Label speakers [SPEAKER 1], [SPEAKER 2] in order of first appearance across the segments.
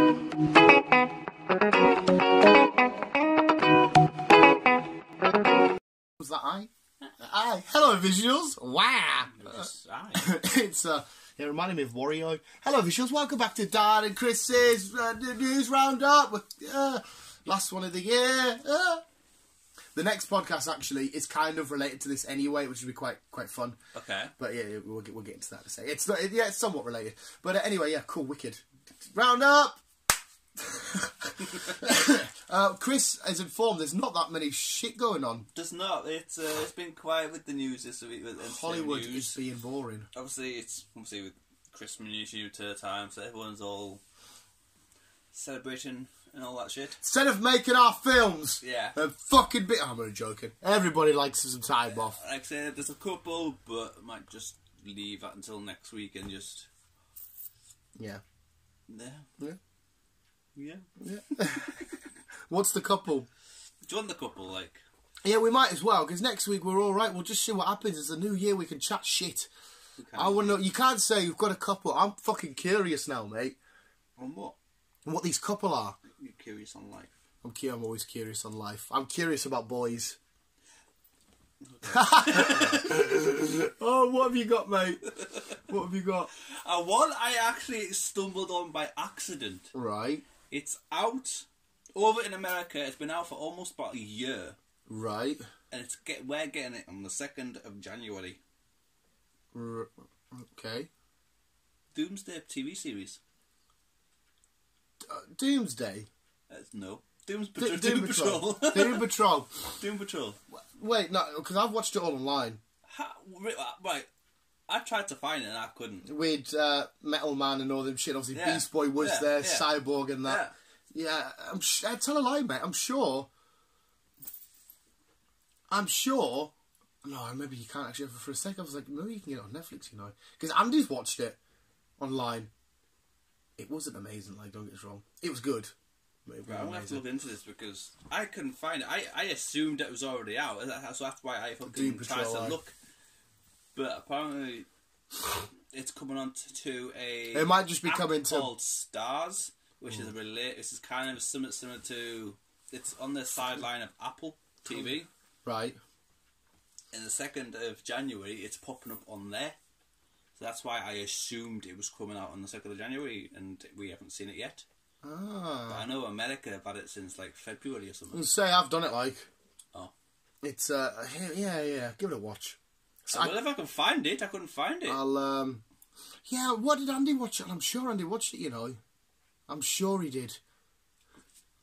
[SPEAKER 1] Was that I? Aye. Hello, visuals. Wow. It's it reminded me of Wario. Hello, visuals. Welcome back to Dan and Chris's news roundup. Last one of the year. The next podcast actually is kind of related to this anyway, which will be quite fun. Okay. But yeah, we'll get into that in a second. It's not, yeah, it's somewhat related. But anyway, yeah, cool, wicked. Roundup. Chris has informed there's not that many shit going on.
[SPEAKER 2] There's not. It's been quiet with the news this week.
[SPEAKER 1] Hollywood is being boring.
[SPEAKER 2] Obviously, it's with Christmas New Year time, so everyone's all celebrating and all that shit.
[SPEAKER 1] Instead of making our films,
[SPEAKER 2] yeah,
[SPEAKER 1] fucking bit. I'm only joking. Everybody likes some time off.
[SPEAKER 2] Like I said, there's a couple, but I might just leave that until next week and just
[SPEAKER 1] yeah. What's the couple?
[SPEAKER 2] Do you want the couple, like?
[SPEAKER 1] Yeah, we might as well, because next week we're all right. We'll just see what happens. It's a new year. We can chat shit. I want to know. You can't say you've got a couple. I'm fucking curious now, mate.
[SPEAKER 2] On what?
[SPEAKER 1] What these couple are.
[SPEAKER 2] You're curious on life.
[SPEAKER 1] I'm always curious on life. I'm curious about boys. Oh, what have you got, mate? What have you got?
[SPEAKER 2] One I actually stumbled on by accident.
[SPEAKER 1] Right.
[SPEAKER 2] It's out over in America. It's been out for almost about a year.
[SPEAKER 1] Right.
[SPEAKER 2] And we're getting it on the 2nd of January.
[SPEAKER 1] Okay.
[SPEAKER 2] Doomsday TV series.
[SPEAKER 1] Doomsday?
[SPEAKER 2] No. Doom Patrol.
[SPEAKER 1] Doom Patrol.
[SPEAKER 2] Doom Patrol.
[SPEAKER 1] Wait, no, because I've watched it all online.
[SPEAKER 2] Right. I tried to find it and I couldn't.
[SPEAKER 1] With Metal Man and all them shit. Obviously, Beast Boy was there, Cyborg and that. Yeah, I tell a lie, mate. I'm sure. No, maybe you can't actually. For a second, I was like, maybe you can get it on Netflix, you know. Because Andy's watched it online. It wasn't amazing, like, don't get us wrong. It was good.
[SPEAKER 2] Right, I'm going to have to look into this because I couldn't find it. I assumed it was already out, so that's why I fucking tried to look. But apparently, it's coming on to a.
[SPEAKER 1] It might just be coming to
[SPEAKER 2] called Stars, which is This is kind of similar to. It's on the sideline of Apple TV.
[SPEAKER 1] Right.
[SPEAKER 2] In the 2nd of January, it's popping up on there. So that's why I assumed it was coming out on the 2nd of January, and we haven't seen it yet.
[SPEAKER 1] Ah.
[SPEAKER 2] But I know America have had it since like February or something.
[SPEAKER 1] Say I've done it like.
[SPEAKER 2] Oh.
[SPEAKER 1] It's yeah. Give it a watch.
[SPEAKER 2] So well, if I can find it, I couldn't find it.
[SPEAKER 1] I'll yeah. What did Andy watch? I'm sure Andy watched it. You know, I'm sure he did.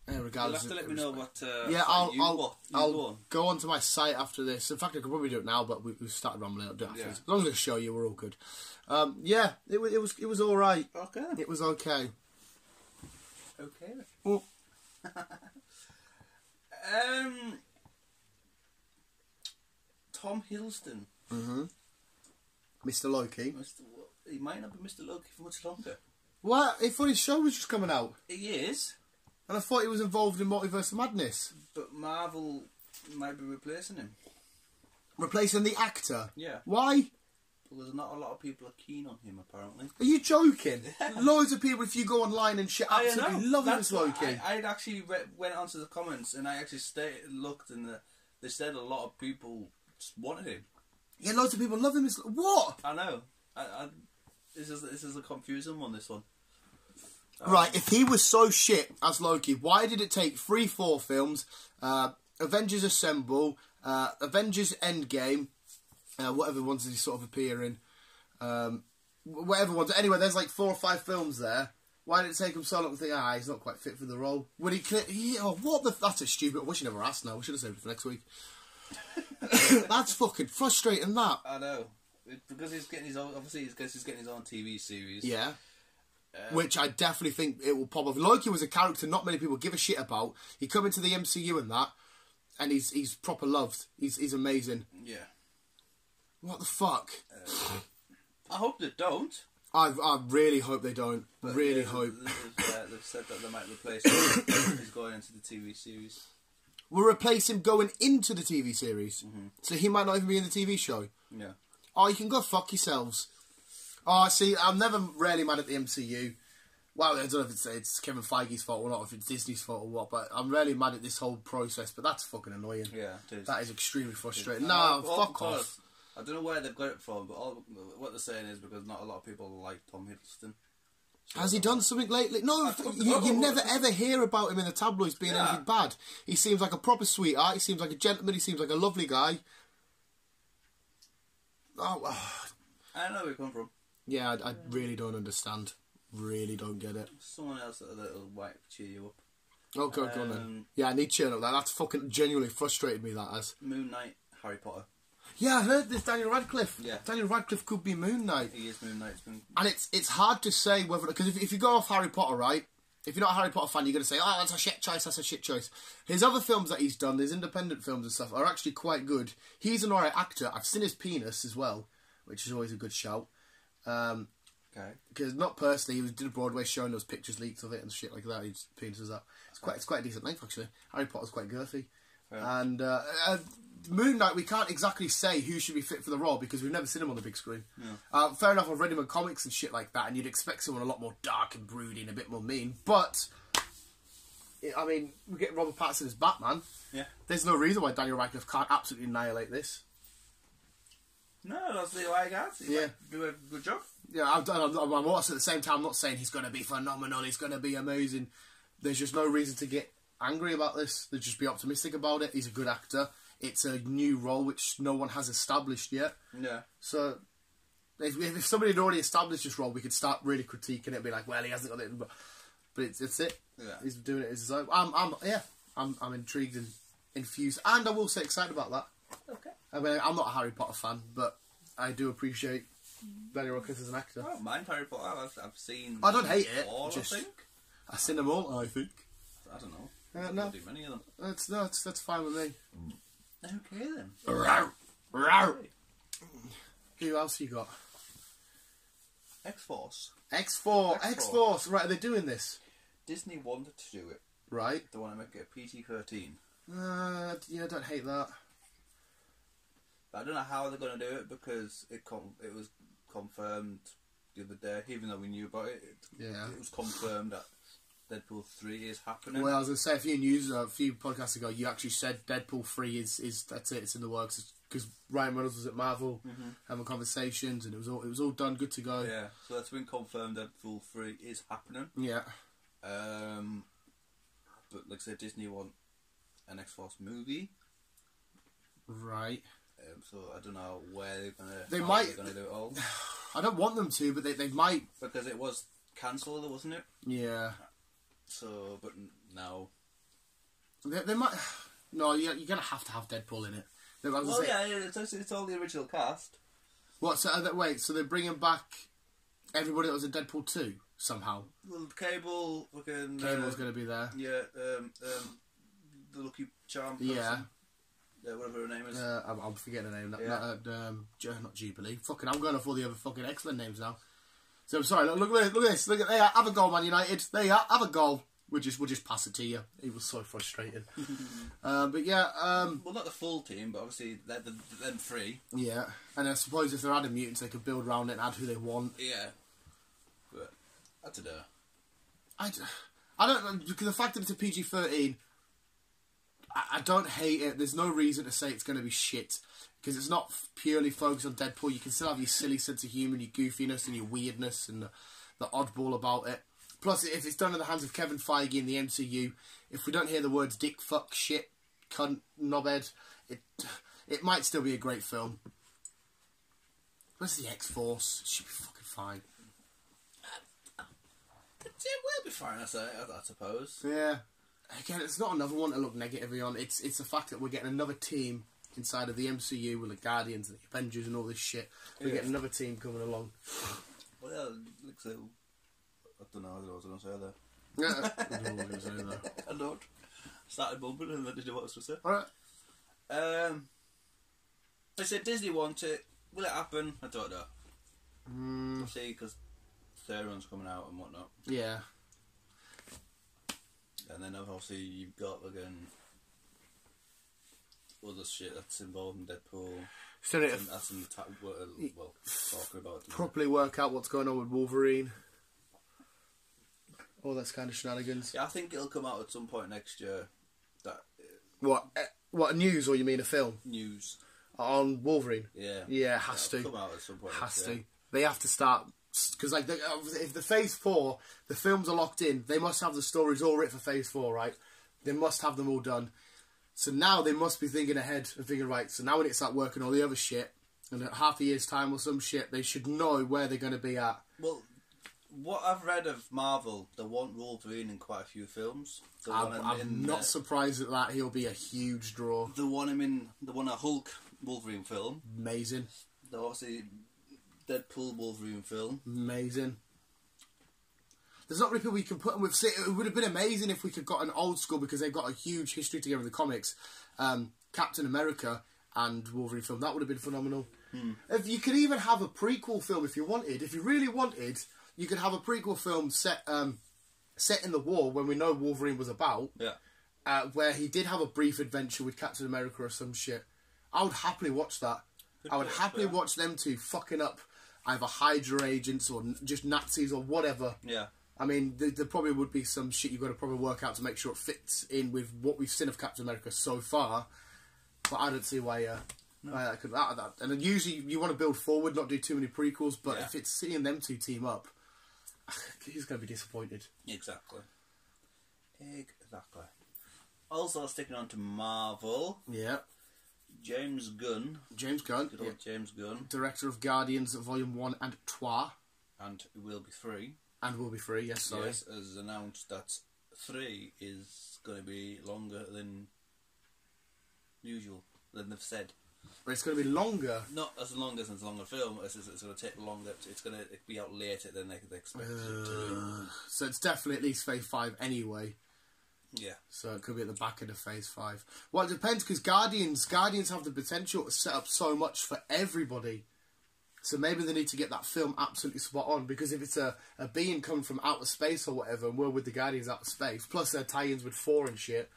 [SPEAKER 1] Regardless,
[SPEAKER 2] you'll have to let me know what.
[SPEAKER 1] Yeah, I'll go onto my site after this. In fact, I could probably do it now, but we've started rambling. I'll do it afterwards. As long as I show you, we're all good. Yeah, it was all right.
[SPEAKER 2] Okay.
[SPEAKER 1] It was okay.
[SPEAKER 2] Okay.
[SPEAKER 1] Well,
[SPEAKER 2] Tom Hiddleston.
[SPEAKER 1] Mr. Loki.
[SPEAKER 2] He might not be Mr. Loki for much longer.
[SPEAKER 1] What? I thought his show was just coming out.
[SPEAKER 2] He is.
[SPEAKER 1] And I thought he was involved in Multiverse of Madness.
[SPEAKER 2] But Marvel might be replacing him.
[SPEAKER 1] Replacing the actor?
[SPEAKER 2] Yeah.
[SPEAKER 1] Why?
[SPEAKER 2] Because not a lot of people are keen on him, apparently.
[SPEAKER 1] Are you joking? Loads of people, if you go online and shit, absolutely love him as Loki.
[SPEAKER 2] I'd actually went onto the comments and I actually looked and they said a lot of people just wanted him.
[SPEAKER 1] Yeah, loads of people love him as... What?
[SPEAKER 2] I know. This is a confusing one, this one.
[SPEAKER 1] Right, if he was so shit as Loki, why did it take 3-4 films, Avengers Assemble, Avengers Endgame, whatever ones did he sort of appear in, whatever ones, anyway, there's like 4 or 5 films there. Why did it take him so long to think, he's not quite fit for the role? Would that's a stupid, we should never ask now, we should have saved it for next week. That's fucking frustrating, that.
[SPEAKER 2] I know. Because he's getting his own, obviously he's getting his own TV series.
[SPEAKER 1] Yeah. Which I definitely think it will pop off. Loki was a character not many people give a shit about. He come into the MCU and that, and he's proper loved. He's amazing.
[SPEAKER 2] Yeah.
[SPEAKER 1] What the fuck?
[SPEAKER 2] I hope they don't.
[SPEAKER 1] I really hope they don't.
[SPEAKER 2] But
[SPEAKER 1] really hope.
[SPEAKER 2] They've said that they might replace him. He's going into the TV series.
[SPEAKER 1] We'll replace him going into the TV series. So he might not even be in the TV show.
[SPEAKER 2] Yeah.
[SPEAKER 1] Oh, you can go fuck yourselves. Oh, see, I'm never really mad at the MCU. Well, I don't know if it's Kevin Feige's fault or not, if it's Disney's fault or what, but I'm really mad at this whole process, but that's fucking annoying.
[SPEAKER 2] Yeah, it is.
[SPEAKER 1] That is extremely frustrating. No, fuck off.
[SPEAKER 2] I don't know where they've got it from, but what they're saying is because not a lot of people like Tom Hiddleston. So
[SPEAKER 1] has he done something lately? No, you never ever hear about him in the tabloids being anything bad. He seems like a proper sweetheart, he seems like a gentleman, he seems like a lovely guy. Oh,
[SPEAKER 2] I don't know where you come from.
[SPEAKER 1] Yeah, I really don't understand. Really don't get it.
[SPEAKER 2] Someone else that'll cheer you up.
[SPEAKER 1] Oh, go on then. Yeah, I need cheering up. That's fucking genuinely frustrated me, that has.
[SPEAKER 2] Moon Knight, Harry Potter.
[SPEAKER 1] Yeah, I heard this, Daniel Radcliffe.
[SPEAKER 2] Yeah.
[SPEAKER 1] Daniel Radcliffe could be Moon Knight.
[SPEAKER 2] He is Moon Knight.
[SPEAKER 1] And it's hard to say whether... Because if you go off Harry Potter, right, if you're not a Harry Potter fan, you're going to say, oh, that's a shit choice. His other films that he's done, his independent films and stuff, are actually quite good. He's an alright actor. I've seen his penis as well, which is always a good shout.
[SPEAKER 2] Okay.
[SPEAKER 1] Because not personally, he did a Broadway show and those pictures leaked of it and shit like that. His penis was up. It's quite a decent length actually. Harry Potter's quite girthy. Yeah. And Moon Knight, we can't exactly say who should be fit for the role because we've never seen him on the big screen. Yeah. Fair enough, I've read him in comics and shit like that, and you'd expect someone a lot more dark and broody and a bit more mean. But I mean, we get Robert Pattinson as Batman. Yeah. There's no reason why Daniel Radcliffe can't absolutely annihilate this.
[SPEAKER 2] No, that's the way I got. Yeah, do a good job.
[SPEAKER 1] Yeah, I'm also at the same time not saying he's going to be phenomenal, he's going to be amazing. There's just no reason to get angry about this. Let's just be optimistic about it. He's a good actor. It's a new role which no one has established yet. Yeah. So if somebody had already established this role, we could start really critiquing it and be like, well, he hasn't got it. But it's it. Yeah. He's doing it as his own. I'm intrigued and infused, and I will say excited about that. Okay. I mean, I'm not a Harry Potter fan, but I do appreciate Daniel Radcliffe as an actor.
[SPEAKER 2] I don't mind Harry Potter. I've seen.
[SPEAKER 1] I don't hate it.
[SPEAKER 2] All, I think.
[SPEAKER 1] I've seen them all. I think.
[SPEAKER 2] I don't know.
[SPEAKER 1] No.
[SPEAKER 2] Not do many of them.
[SPEAKER 1] That's fine with me.
[SPEAKER 2] Okay then.
[SPEAKER 1] Who else you got?
[SPEAKER 2] X-Force.
[SPEAKER 1] X-Force. Right, are they doing this?
[SPEAKER 2] Disney wanted to do it.
[SPEAKER 1] Right.
[SPEAKER 2] They want to make it PG-13.
[SPEAKER 1] Yeah, I don't hate that.
[SPEAKER 2] But I don't know how they're going to do it because it was confirmed the other day, even though we knew about it. It was confirmed that Deadpool 3 is happening.
[SPEAKER 1] Well, I was going to say a few podcasts ago, you actually said Deadpool 3 is that's it. It's in the works because Ryan Reynolds was at Marvel having conversations, and it was all done, good to go.
[SPEAKER 2] Yeah, so that's been confirmed. Deadpool 3 is happening.
[SPEAKER 1] Yeah.
[SPEAKER 2] But like I said, Disney want an X-Force movie.
[SPEAKER 1] Right.
[SPEAKER 2] So I don't know where they're gonna.
[SPEAKER 1] They might.
[SPEAKER 2] They're gonna do it all.
[SPEAKER 1] I don't want them to, but they might.
[SPEAKER 2] Because it was cancelled, wasn't it?
[SPEAKER 1] Yeah.
[SPEAKER 2] So, but no.
[SPEAKER 1] They might. No, you're gonna have to have Deadpool in it.
[SPEAKER 2] Well, yeah, it's all the original cast.
[SPEAKER 1] What? So wait, so they're bringing back everybody that was in Deadpool 2 somehow.
[SPEAKER 2] Well, Cable, fucking.
[SPEAKER 1] Cable's gonna be there.
[SPEAKER 2] Yeah. The Lucky Charm person. Yeah. Whatever her name is.
[SPEAKER 1] I'm forgetting her name. Not Jubilee. Fucking, I'm going off all the other fucking excellent names now. So I'm sorry. Look at this. Look at there. Have a goal, Man United. There you are. Have a goal. We'll just pass it to you. It was so frustrating. But yeah.
[SPEAKER 2] Well, not the full team, but obviously them three.
[SPEAKER 1] Yeah, and I suppose if they're adding mutants, they could build around it and add who they want.
[SPEAKER 2] Yeah. But I don't know.
[SPEAKER 1] I don't know, because the fact that it's a PG-13. I don't hate it. There's no reason to say it's going to be shit. Because it's not purely focused on Deadpool. You can still have your silly sense of humour, your goofiness and your weirdness and the oddball about it. Plus, if it's done in the hands of Kevin Feige in the MCU, if we don't hear the words dick, fuck, shit, cunt, knobhead, it might still be a great film. Where's the X-Force? It should be fucking fine.
[SPEAKER 2] It will be fine, I suppose.
[SPEAKER 1] Yeah. Again, it's not another one to look negatively on. It's the fact that we're getting another team inside of the MCU with the Guardians and the Avengers and all this shit. We're getting another team coming along.
[SPEAKER 2] Well, yeah, looks like... I don't know what I was going to say there.
[SPEAKER 1] Yeah, I don't know what I was going to say there.
[SPEAKER 2] I don't. Started bumping and then did what I was going to say.
[SPEAKER 1] Alright.
[SPEAKER 2] They said Disney want it. Will it happen? I don't know. We'll see, because third one's coming out and whatnot.
[SPEAKER 1] Yeah.
[SPEAKER 2] And then obviously you've got again other shit that's involved in Deadpool.
[SPEAKER 1] So
[SPEAKER 2] that's talking about
[SPEAKER 1] properly work out what's going on with Wolverine. all that kind of shenanigans.
[SPEAKER 2] Yeah, I think it'll come out at some point next year. That
[SPEAKER 1] What news, or you mean a film?
[SPEAKER 2] News
[SPEAKER 1] on Wolverine.
[SPEAKER 2] Yeah,
[SPEAKER 1] yeah, it has to
[SPEAKER 2] come out at some point.
[SPEAKER 1] Has to. They have to start, because like if the Phase 4, the films are locked in, they must have the stories all written for Phase 4, right? They must have them all done. So now they must be thinking ahead and thinking, right, so now when it's start working all the other shit, and at half a year's time or some shit, they should know where they're going to be at.
[SPEAKER 2] Well, what I've read of Marvel, they want Wolverine in quite a few films.
[SPEAKER 1] I'm not surprised at that. He'll be a huge draw.
[SPEAKER 2] They want a Hulk Wolverine film.
[SPEAKER 1] Amazing.
[SPEAKER 2] They obviously Deadpool Wolverine film.
[SPEAKER 1] Amazing. There's not really people we can put them with. See, it would have been amazing if we could got an old school, because they've got a huge history together in the comics. Captain America and Wolverine film. That would have been phenomenal. If you could even have a prequel film if you wanted. If you really wanted, you could have a prequel film set in the war when we know Wolverine was about.
[SPEAKER 2] Yeah.
[SPEAKER 1] Where he did have a brief adventure with Captain America or some shit. I would happily watch that. I would happily watch them two fucking up either Hydra agents or just Nazis or whatever.
[SPEAKER 2] Yeah.
[SPEAKER 1] I mean, there probably would be some shit you've got to probably work out to make sure it fits in with what we've seen of Captain America so far. But I don't see why that could... And then usually you want to build forward, not do too many prequels, but if it's seeing them two team up, he's going to be disappointed.
[SPEAKER 2] Exactly. Also, sticking on to Marvel.
[SPEAKER 1] Yeah.
[SPEAKER 2] James Gunn. Good old James Gunn.
[SPEAKER 1] Director of Guardians Volume 1 and 2.
[SPEAKER 2] And it will be 3.
[SPEAKER 1] And will be 3, yes, sorry.
[SPEAKER 2] Yes, has announced that 3 is going to be longer than usual, than they've said.
[SPEAKER 1] But it's going to be longer?
[SPEAKER 2] Not as long as it's a longer film, it's going to take longer. It's going to be out later than they expected it to be.
[SPEAKER 1] So it's definitely at least Phase 5 anyway.
[SPEAKER 2] Yeah.
[SPEAKER 1] So it could be at the back end of Phase 5. Well, it depends, because Guardians have the potential to set up so much for everybody. So maybe they need to get that film absolutely spot on, because if it's a being coming from outer space or whatever, and we're with the Guardians out of space, plus their tie-ins with 4 and shit,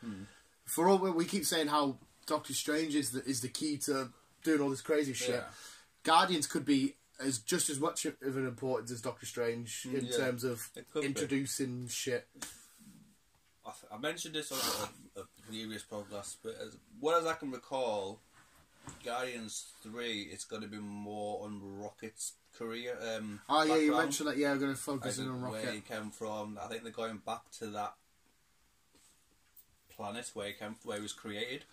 [SPEAKER 1] for all we keep saying how Doctor Strange is the key to doing all this crazy shit, Guardians could be just as much of an importance as Doctor Strange in terms of introducing shit.
[SPEAKER 2] I mentioned this on a previous podcast, but as I can recall, Guardians 3, it's going to be more on Rocket's career.
[SPEAKER 1] Yeah, you mentioned that. Yeah, we're going to focus in on Rocket.
[SPEAKER 2] Where he came from. I think they're going back to that planet where he was created,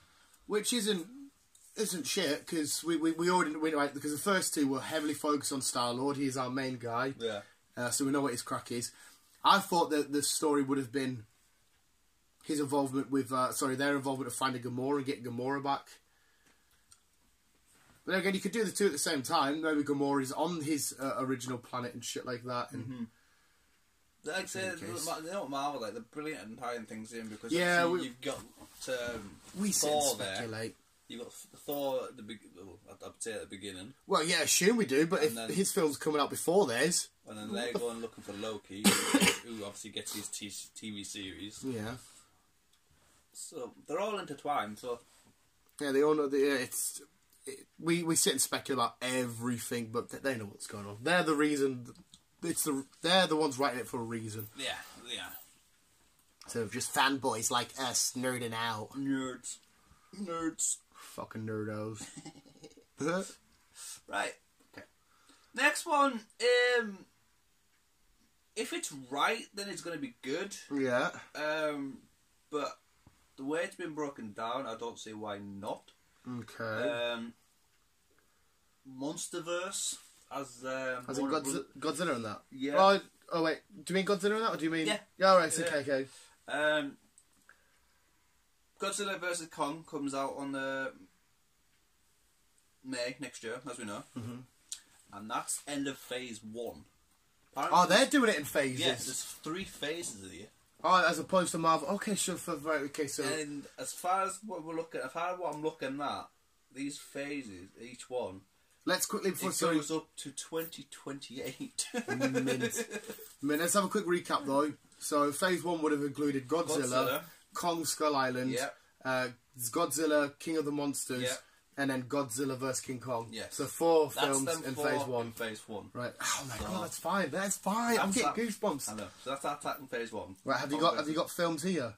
[SPEAKER 1] which isn't shit, because we already right, because the first 2 were heavily focused on Star-Lord. He's our main guy.
[SPEAKER 2] Yeah.
[SPEAKER 1] So we know what his crack is. I thought that the story would have been his involvement with their involvement of finding Gamora and getting Gamora back. But again, you could do the 2 at the same time. Maybe Gamora is on his original planet and shit like that. And
[SPEAKER 2] like I say, you know what Marvel like? They're brilliant at tying things in, because you've got Thor there. You've got Thor at I'd say at the beginning.
[SPEAKER 1] Well, yeah, assume we do, but if his film's coming out before theirs...
[SPEAKER 2] And then they're going looking for Loki, who obviously gets his TV series.
[SPEAKER 1] Yeah.
[SPEAKER 2] So, they're all intertwined, so...
[SPEAKER 1] Yeah, they all know... We sit and speculate about everything, but they know what's going on. They're the reason... They're the ones writing it for a reason.
[SPEAKER 2] Yeah.
[SPEAKER 1] So just fanboys like us nerding out.
[SPEAKER 2] Nerds.
[SPEAKER 1] Fucking nerdos.
[SPEAKER 2] Right. Okay. Next one. If it's right, then it's going to be good.
[SPEAKER 1] Yeah.
[SPEAKER 2] But the way it's been broken down, I don't see why not.
[SPEAKER 1] Okay.
[SPEAKER 2] Monsterverse as
[SPEAKER 1] in Godzilla in that?
[SPEAKER 2] Yeah.
[SPEAKER 1] Oh wait, do you mean Godzilla in that, or do you mean?
[SPEAKER 2] Yeah.
[SPEAKER 1] Yeah. Alright. Okay.
[SPEAKER 2] Godzilla vs Kong comes out on May next year, as we know, and that's end of Phase 1. Apparently
[SPEAKER 1] they're doing it in phases.
[SPEAKER 2] Yes, there's 3 phases of the year.
[SPEAKER 1] Oh, as opposed to Marvel. Okay, sure. Right. Okay, so.
[SPEAKER 2] And as far as what I'm looking at, these phases, each one.
[SPEAKER 1] Let's quickly
[SPEAKER 2] before it goes up to 2028.
[SPEAKER 1] Let's have a quick recap though. So Phase 1 would have included Godzilla. Kong Skull Island, Godzilla, King of the Monsters, and then Godzilla vs King Kong.
[SPEAKER 2] Yes.
[SPEAKER 1] So 4 films in phase 1.
[SPEAKER 2] In phase 1.
[SPEAKER 1] Right. Oh my god, that's fine. That's fine. I'm getting goosebumps.
[SPEAKER 2] I know. So that's that in phase 1.
[SPEAKER 1] Right. Have you got films here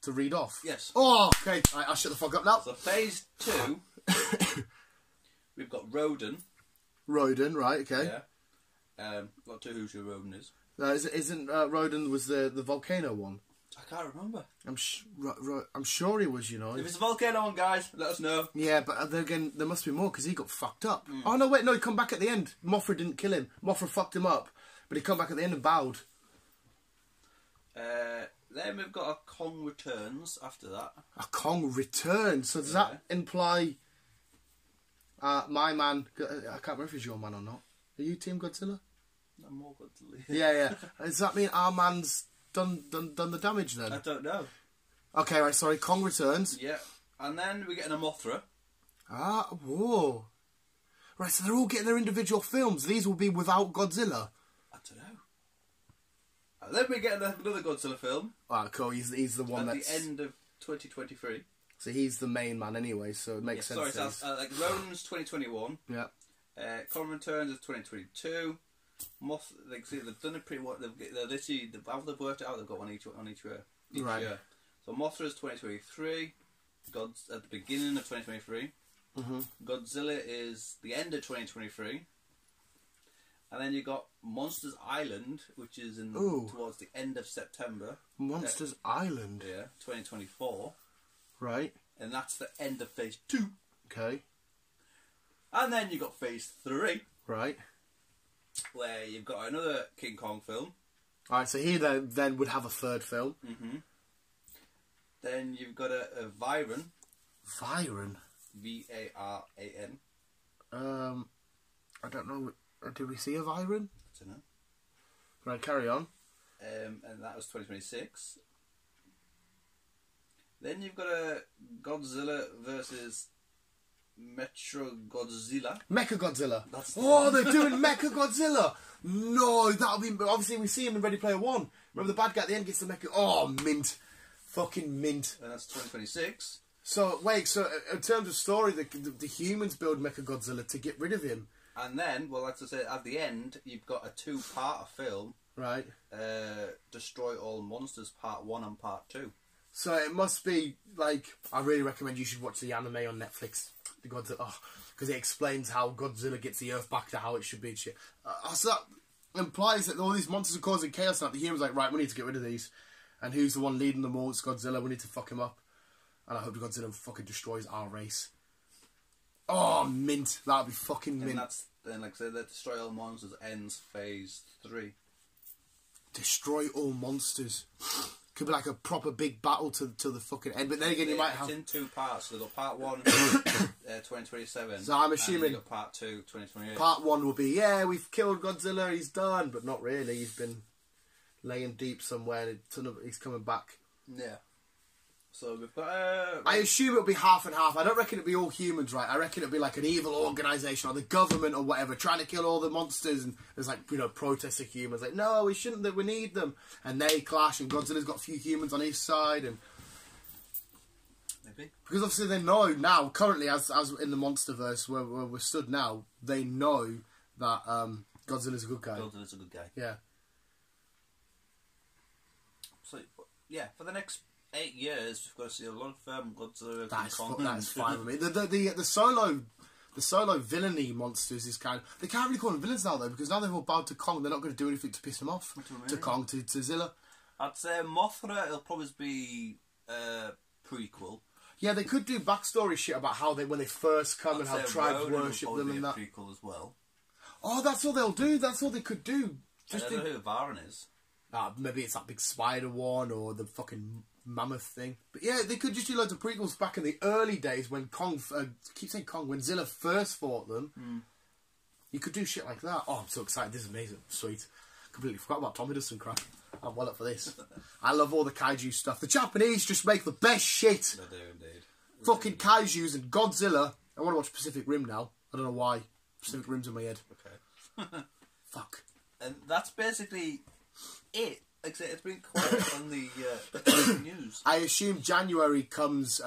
[SPEAKER 1] to read off?
[SPEAKER 2] Yes.
[SPEAKER 1] Oh, okay. Right, I'll shut the fuck up now.
[SPEAKER 2] So phase 2, we've got Rodan.
[SPEAKER 1] Rodan, right? Okay.
[SPEAKER 2] Yeah. Not too who Rodan is.
[SPEAKER 1] Isn't Rodan was the volcano one?
[SPEAKER 2] I can't remember.
[SPEAKER 1] I'm sure he was, you know.
[SPEAKER 2] If it's a volcano one, guys, let us know.
[SPEAKER 1] Yeah, but then again, there must be more because he got fucked up. Oh no, wait, no, he come back at the end. Mothra didn't kill him. Mothra fucked him up, but he come back at the end and bowed.
[SPEAKER 2] Then we've got a Kong Returns after that.
[SPEAKER 1] A Kong Returns. So does that imply my man? I can't remember if it's your man or not. Are you Team Godzilla?
[SPEAKER 2] I'm more Godzilla.
[SPEAKER 1] Yeah. Does that mean our man's done the damage then?
[SPEAKER 2] I don't know.
[SPEAKER 1] Okay, right. Sorry, Kong Returns.
[SPEAKER 2] Yeah, and then we're getting a Mothra.
[SPEAKER 1] Whoa. Right, so they're all getting their individual films. These will be without Godzilla.
[SPEAKER 2] I don't know. And then we're getting another Godzilla film.
[SPEAKER 1] Ah, cool. He's the one
[SPEAKER 2] at
[SPEAKER 1] that's...
[SPEAKER 2] the end of 2023.
[SPEAKER 1] So he's the main man anyway, so it makes sense.
[SPEAKER 2] Sorry, so that's, like Rodan's 2021.
[SPEAKER 1] Yeah.
[SPEAKER 2] Kong Returns is 2022. They've done it pretty well. They've worked it out. They've got one each
[SPEAKER 1] right.
[SPEAKER 2] year. So Mothra's 2023. God's at the beginning of 2023. Godzilla is the end of 2023. And then you got Monsters Island, which is towards the end of September.
[SPEAKER 1] Monsters Island?
[SPEAKER 2] Yeah, 2024.
[SPEAKER 1] Right.
[SPEAKER 2] And that's the end of phase 2.
[SPEAKER 1] Okay.
[SPEAKER 2] And then you got phase 3.
[SPEAKER 1] Right.
[SPEAKER 2] Where you've got another King Kong film.
[SPEAKER 1] Alright, so he then would have a third film.
[SPEAKER 2] Then you've got a Viren.
[SPEAKER 1] Viren?
[SPEAKER 2] V-A-R-A-N.
[SPEAKER 1] I don't know. Did we see a Viren?
[SPEAKER 2] I don't know.
[SPEAKER 1] Right, carry on.
[SPEAKER 2] And that was 2026. Then you've got a Godzilla versus Mechagodzilla.
[SPEAKER 1] Mechagodzilla. They're doing Mechagodzilla. No, that'll be... Obviously, we see him in Ready Player One. Remember the bad guy at the end gets the Mecha... Oh, mint. Fucking mint.
[SPEAKER 2] And that's 2026.
[SPEAKER 1] So, wait, so in terms of story, the humans build Mechagodzilla to get rid of him.
[SPEAKER 2] And then, well, like I said, at the end, you've got a 2-part film.
[SPEAKER 1] Right.
[SPEAKER 2] Destroy All Monsters, Part 1 and Part 2.
[SPEAKER 1] So it must be, like... I really recommend you should watch the anime on Netflix. The Godzilla... because it explains how Godzilla gets the Earth back to how it should be and shit. So that implies that all these monsters are causing chaos now. The humans are like, right, we need to get rid of these. And who's the one leading them all? It's Godzilla. We need to fuck him up. And I hope Godzilla fucking destroys our race. Oh, mint. That'd be fucking mint.
[SPEAKER 2] And that's, then, like I said, the Destroy All Monsters ends phase 3. Destroy
[SPEAKER 1] All Monsters. Could be like a proper big battle to the fucking end. But then again, you might have...
[SPEAKER 2] It's in 2 parts. So they've got part 1, 2027.
[SPEAKER 1] So I'm assuming...
[SPEAKER 2] And you've got part 2, 2028.
[SPEAKER 1] Part 1 will be, yeah, we've killed Godzilla, he's done. But not really. He's been laying deep somewhere and he's coming back.
[SPEAKER 2] Yeah. So we've got...
[SPEAKER 1] I assume it'll be half and half. I don't reckon it'll be all humans, right? I reckon it'll be like an evil organisation or the government or whatever trying to kill all the monsters, and there's like, you know, protesting humans like, no, we shouldn't, we need them. And they clash, and Godzilla's got a few humans on his side, and...
[SPEAKER 2] Maybe.
[SPEAKER 1] Because obviously they know now, currently, as in the Monsterverse, where we're stood now, they know that Godzilla's a good guy.
[SPEAKER 2] Godzilla's a good guy.
[SPEAKER 1] Yeah.
[SPEAKER 2] So, yeah, for the next 8 years, we've got to see a lot of Godzilla.
[SPEAKER 1] That's fine with me. The solo villainy monsters is kind of... They can't really call them villains now, though, because now they've all bowed to Kong. They're not going to do anything to piss him off. To Kong, to Zilla.
[SPEAKER 2] I'd say Mothra, it'll probably be prequel.
[SPEAKER 1] Yeah, they could do backstory shit about how when they first come and how tribes worship them and that.
[SPEAKER 2] Prequel as well.
[SPEAKER 1] Oh, that's all they'll do. That's all they could do.
[SPEAKER 2] I don't know who Varen is.
[SPEAKER 1] Maybe it's that big spider one or the fucking mammoth thing. But yeah, they could just do loads of prequels back in the early days when Kong... keep saying Kong. When Zilla first fought them. You could do shit like that. Oh, I'm so excited. This is amazing. Sweet. Completely forgot about Tom Hiddleston crap. I'm well up for this. I love all the kaiju stuff. The Japanese just make the best shit.
[SPEAKER 2] They do, indeed.
[SPEAKER 1] Fucking kaijus and Godzilla. I want to watch Pacific Rim now. I don't know why. Pacific Rim's in my head.
[SPEAKER 2] Okay.
[SPEAKER 1] Fuck.
[SPEAKER 2] And that's basically it. Like I said, it's been quiet on the news.
[SPEAKER 1] I assume January comes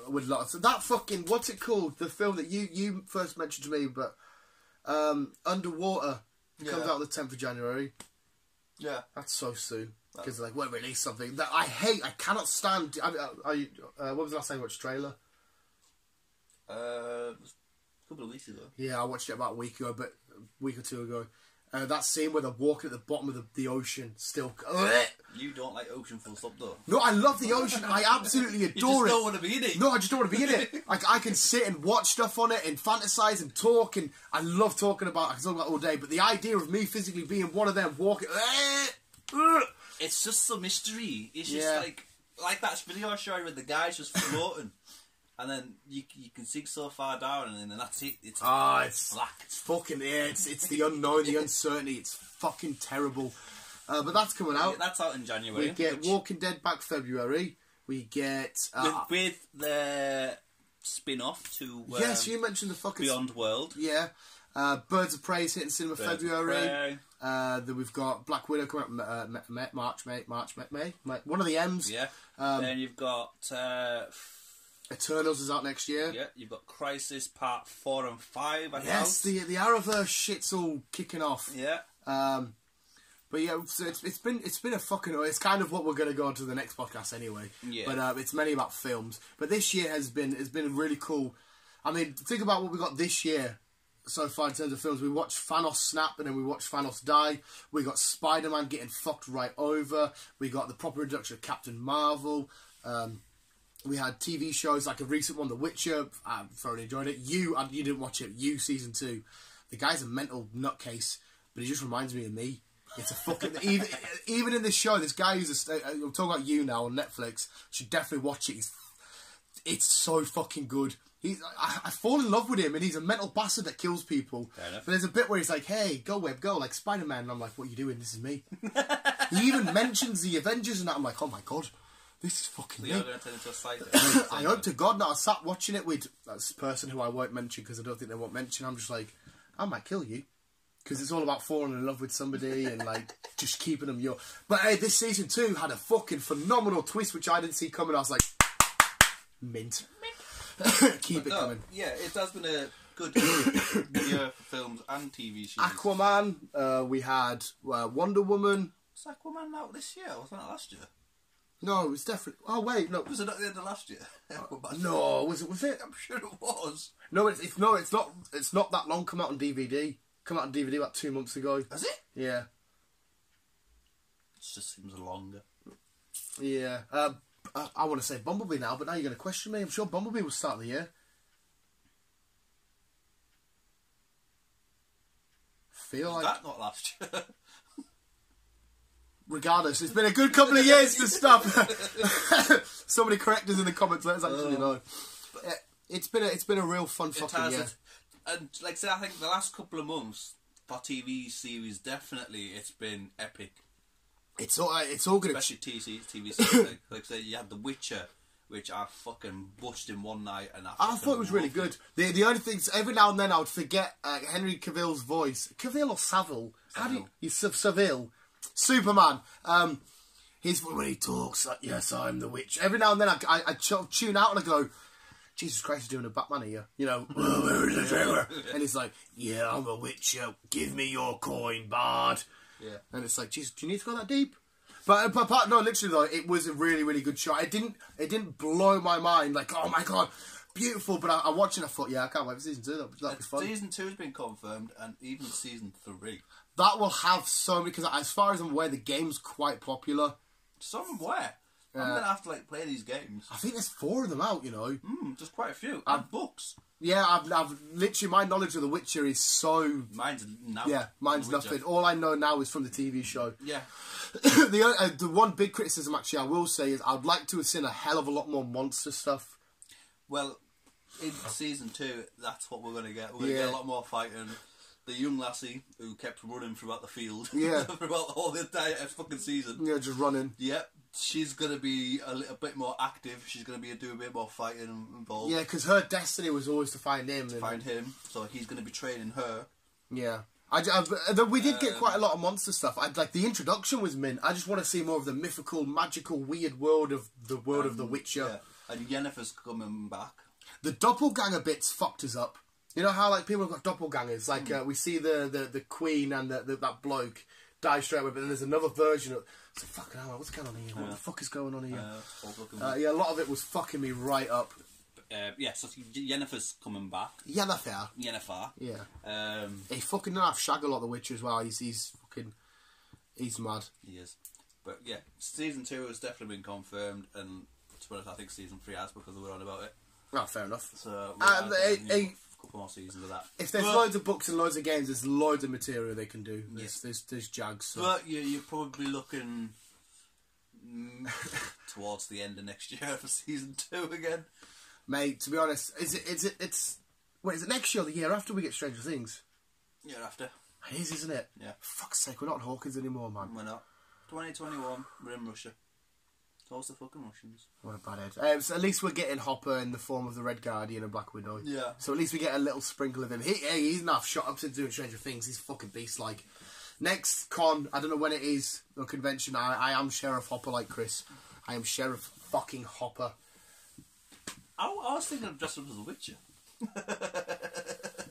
[SPEAKER 1] with lots of that fucking what's it called? The film that you first mentioned to me, but Underwater comes out on the 10th of January. Yeah, that's so soon because like won't release something that I hate. I cannot stand. What was the last time you watched trailer?
[SPEAKER 2] A couple of weeks ago.
[SPEAKER 1] Yeah, I watched it about a week or two ago. That scene where they're walking at the bottom of the ocean, still.
[SPEAKER 2] You don't like ocean full stop though.
[SPEAKER 1] No, I love the ocean. I absolutely adore it.
[SPEAKER 2] You just don't want to be in it.
[SPEAKER 1] No, I just don't want to be in it. Like I can sit and watch stuff on it and fantasize and talk, and I love talking about it. I can talk about it all day. But the idea of me physically being one of them walking,
[SPEAKER 2] it's just the mystery. It's just like that video I showed you where the guy's just floating. And then you can sink so far down, and then that's it. It's black.
[SPEAKER 1] It's fucking It's the unknown, the uncertainty. It's fucking terrible. But that's coming out.
[SPEAKER 2] That's out in January.
[SPEAKER 1] We get Walking Dead back February. We get
[SPEAKER 2] with the spin-off to
[SPEAKER 1] yes, you mentioned the fucking
[SPEAKER 2] Beyond World.
[SPEAKER 1] Yeah. Birds of Prey is hitting cinema February. Then we've got Black Widow coming out May. One of the M's.
[SPEAKER 2] Yeah. Then you've got.
[SPEAKER 1] Eternals is out next year.
[SPEAKER 2] Yeah, you've got Crisis Part 4 and 5.
[SPEAKER 1] Yes, the Arrowverse shit's all kicking off.
[SPEAKER 2] Yeah.
[SPEAKER 1] But yeah, so it's been a fucking. It's kind of what we're going to go on to the next podcast anyway.
[SPEAKER 2] Yeah.
[SPEAKER 1] But it's mainly about films. But this year has been really cool. I mean, think about what we got this year so far in terms of films. We watched Thanos snap, and then we watched Thanos die. We got Spider-Man getting fucked right over. We got the proper introduction of Captain Marvel. We had TV shows like a recent one, The Witcher. I thoroughly enjoyed it. You didn't watch it. You season 2. The guy's a mental nutcase, but he just reminds me of me. It's a fucking even in this show. This guy who's I'm talking about You now on Netflix. Should definitely watch it. It's so fucking good. I fall in love with him, and he's a mental bastard that kills people. But there's a bit where he's like, "Hey, go Web, go!" Like Spider-Man, and I'm like, "What are you doing? This is me." He even mentions the Avengers, and that I'm like, "Oh my god." This is fucking me. I hope to God not. I sat watching it with this person who I won't mention because I don't think they won't mention. I'm just like, I might kill you. Because it's all about falling in love with somebody and like just keeping them your... But hey, this season 2 had a fucking phenomenal twist which I didn't see coming. I was like, mint. Keep it coming.
[SPEAKER 2] Yeah, it has been a good year for films and TV shows.
[SPEAKER 1] Aquaman, we had Wonder Woman.
[SPEAKER 2] Was Aquaman out this year? Wasn't that last year?
[SPEAKER 1] No, it was definitely... Oh, wait, no.
[SPEAKER 2] Was it at the end of last year?
[SPEAKER 1] No, was it?
[SPEAKER 2] I'm sure it was.
[SPEAKER 1] No, it's not. It's not that long come out on DVD. Come out on DVD about 2 months ago.
[SPEAKER 2] Has it?
[SPEAKER 1] Yeah.
[SPEAKER 2] It just seems longer.
[SPEAKER 1] Yeah. I want to say Bumblebee now, but now you're going to question me. I'm sure Bumblebee will start the year.
[SPEAKER 2] Was that not last year?
[SPEAKER 1] Regardless, it's been a good couple of years for stuff. Somebody correct us in the comments. Let us actually know. It's been a real fun fucking year.
[SPEAKER 2] And like I said, I think the last couple of months for TV series, definitely it's been epic.
[SPEAKER 1] It's all good.
[SPEAKER 2] Especially TV series. Like I said, you had The Witcher, which I fucking bushed in one night, and I
[SPEAKER 1] thought it was really good. The only thing is, every now and then I would forget Henry Cavill's voice. Cavill or Saville? How do you Saville? Superman. When he talks like, "Yes, I'm the witch." Every now and then I tune out and I go, "Jesus Christ, he's doing a Batman here," you know. And he's like, "Yeah, I'm a witcher. Give me your coin, bard."
[SPEAKER 2] Yeah.
[SPEAKER 1] And it's like, Jesus, do you need to go that deep? But no, literally though, it was a really, really good show. It didn't blow my mind like, oh my god, beautiful. But I watched it and I thought, yeah, I can't wait for season 2. That'll be fun.
[SPEAKER 2] Season 2 has been confirmed, and even season 3.
[SPEAKER 1] That will have so many, because as far as I'm aware, the game's quite popular.
[SPEAKER 2] Somewhere. I'm going to have to play these games.
[SPEAKER 1] I think there's 4 of them out, you know.
[SPEAKER 2] There's quite a few. And books.
[SPEAKER 1] Yeah, I've literally, my knowledge of The Witcher is so...
[SPEAKER 2] Mine's
[SPEAKER 1] nothing. All I know now is from the TV show.
[SPEAKER 2] Yeah.
[SPEAKER 1] The one big criticism, actually, I will say is I'd like to have seen a hell of a lot more monster stuff.
[SPEAKER 2] Well, in season 2, that's what we're going to get. We're going to get a lot more fighting. The young lassie who kept running throughout the field.
[SPEAKER 1] Yeah.
[SPEAKER 2] throughout all the entire fucking season.
[SPEAKER 1] Yeah, just running.
[SPEAKER 2] Yep. She's going to be a little bit more active. She's going to be doing a bit more fighting involved.
[SPEAKER 1] Yeah, because her destiny was always to find him.
[SPEAKER 2] So he's going to be training her.
[SPEAKER 1] Yeah. We did get quite a lot of monster stuff. The introduction was mint. I just want to see more of the mythical, magical, weird world of the Witcher.
[SPEAKER 2] Yeah. And Yennefer's coming back.
[SPEAKER 1] The doppelganger bits fucked us up. You know how like people have got doppelgangers? Like we see the queen and that bloke die straight away, but then there's another version of... So fucking hell, what's going on here? What the fuck is going on here? Yeah, a lot of it was fucking me right up.
[SPEAKER 2] Yeah, so Yennefer's coming back.
[SPEAKER 1] Yennefer.
[SPEAKER 2] Yeah.
[SPEAKER 1] He fucking don't have shag a lot of the Witcher as well. He's fucking... He's mad.
[SPEAKER 2] He is. But yeah, season 2 has definitely been confirmed, and to be honest, I think season 3 has because we're on about it.
[SPEAKER 1] Oh, fair enough.
[SPEAKER 2] So a couple more seasons of that.
[SPEAKER 1] If there's loads of books and loads of games, there's loads of material they can do. There's jags. So.
[SPEAKER 2] But you're probably looking towards the end of next year for season 2 again.
[SPEAKER 1] Mate, to be honest, is it next year or the year after we get Stranger Things?
[SPEAKER 2] Year after.
[SPEAKER 1] It is, isn't it?
[SPEAKER 2] Yeah.
[SPEAKER 1] For fuck's sake, we're not in Hawkins anymore, man.
[SPEAKER 2] We're not. 2021, we're in Russia. Towards the fucking Russians.
[SPEAKER 1] What a bad head. So at least we're getting Hopper in the form of the Red Guardian and Black Widow.
[SPEAKER 2] Yeah.
[SPEAKER 1] So at least we get a little sprinkle of him. He's enough shot up since doing Stranger Things. He's fucking beast-like. Next con, I don't know when it is, or convention, I am Sheriff Hopper like Chris. I am Sheriff fucking Hopper.
[SPEAKER 2] I was thinking of dressing up as a Witcher.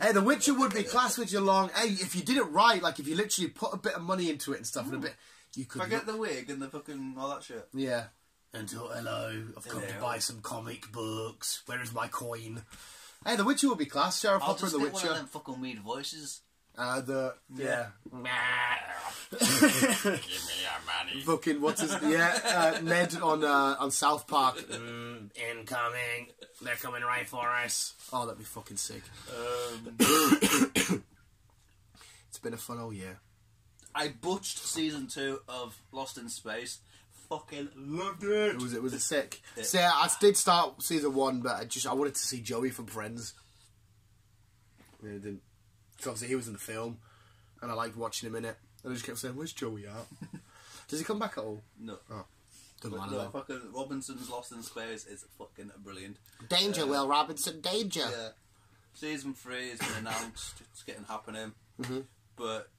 [SPEAKER 1] Hey, the Witcher would be class with you long. Hey, if you did it right, like if you literally put a bit of money into it and stuff, and a bit, you could.
[SPEAKER 2] Forget the wig and the fucking all that shit.
[SPEAKER 1] Yeah. And hello, I've come to buy some comic books. Where is my coin? Hey, the Witcher would be class. Sheriff Hopper and the Witcher.
[SPEAKER 2] One of them fucking weird voices.
[SPEAKER 1] Yeah.
[SPEAKER 2] Give me your money.
[SPEAKER 1] Fucking what's his Ned on South Park. Incoming. They're coming right for us. Oh, that'd be fucking sick. It's been a fun old year.
[SPEAKER 2] I butched season 2 of Lost in Space. Fucking loved it.
[SPEAKER 1] Was it sick? Yeah. So yeah, I did start season 1, but I wanted to see Joey from Friends. Yeah, it didn't. Because obviously he was in the film, and I liked watching him in it. And I just kept saying, "Where's Joey at?" Does he come back at all?
[SPEAKER 2] No.
[SPEAKER 1] Oh, doesn't matter.
[SPEAKER 2] No, fucking Robinson's Lost in Space is fucking brilliant.
[SPEAKER 1] Danger, Will Robinson, danger.
[SPEAKER 2] Yeah. Season 3 has been announced. It's getting happening. But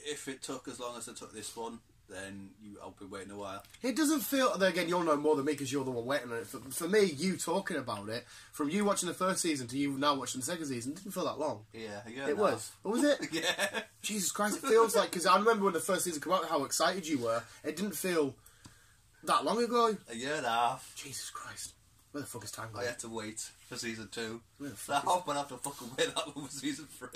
[SPEAKER 2] if it took as long as it took this one, then I'll be waiting a while.
[SPEAKER 1] It doesn't feel... Again, you'll know more than me because you're the one waiting on it. For me, you talking about it, from you watching the first season to you now watching the second season, didn't feel that long.
[SPEAKER 2] Yeah,
[SPEAKER 1] it was. What was it?
[SPEAKER 2] Yeah.
[SPEAKER 1] Jesus Christ, it feels like... Because I remember when the first season came out, how excited you were. It didn't feel that long ago.
[SPEAKER 2] A year and a half.
[SPEAKER 1] Jesus Christ. Where the fuck is time going?
[SPEAKER 2] I had to wait for season 2. I hope I have to fucking wait that long for season 3.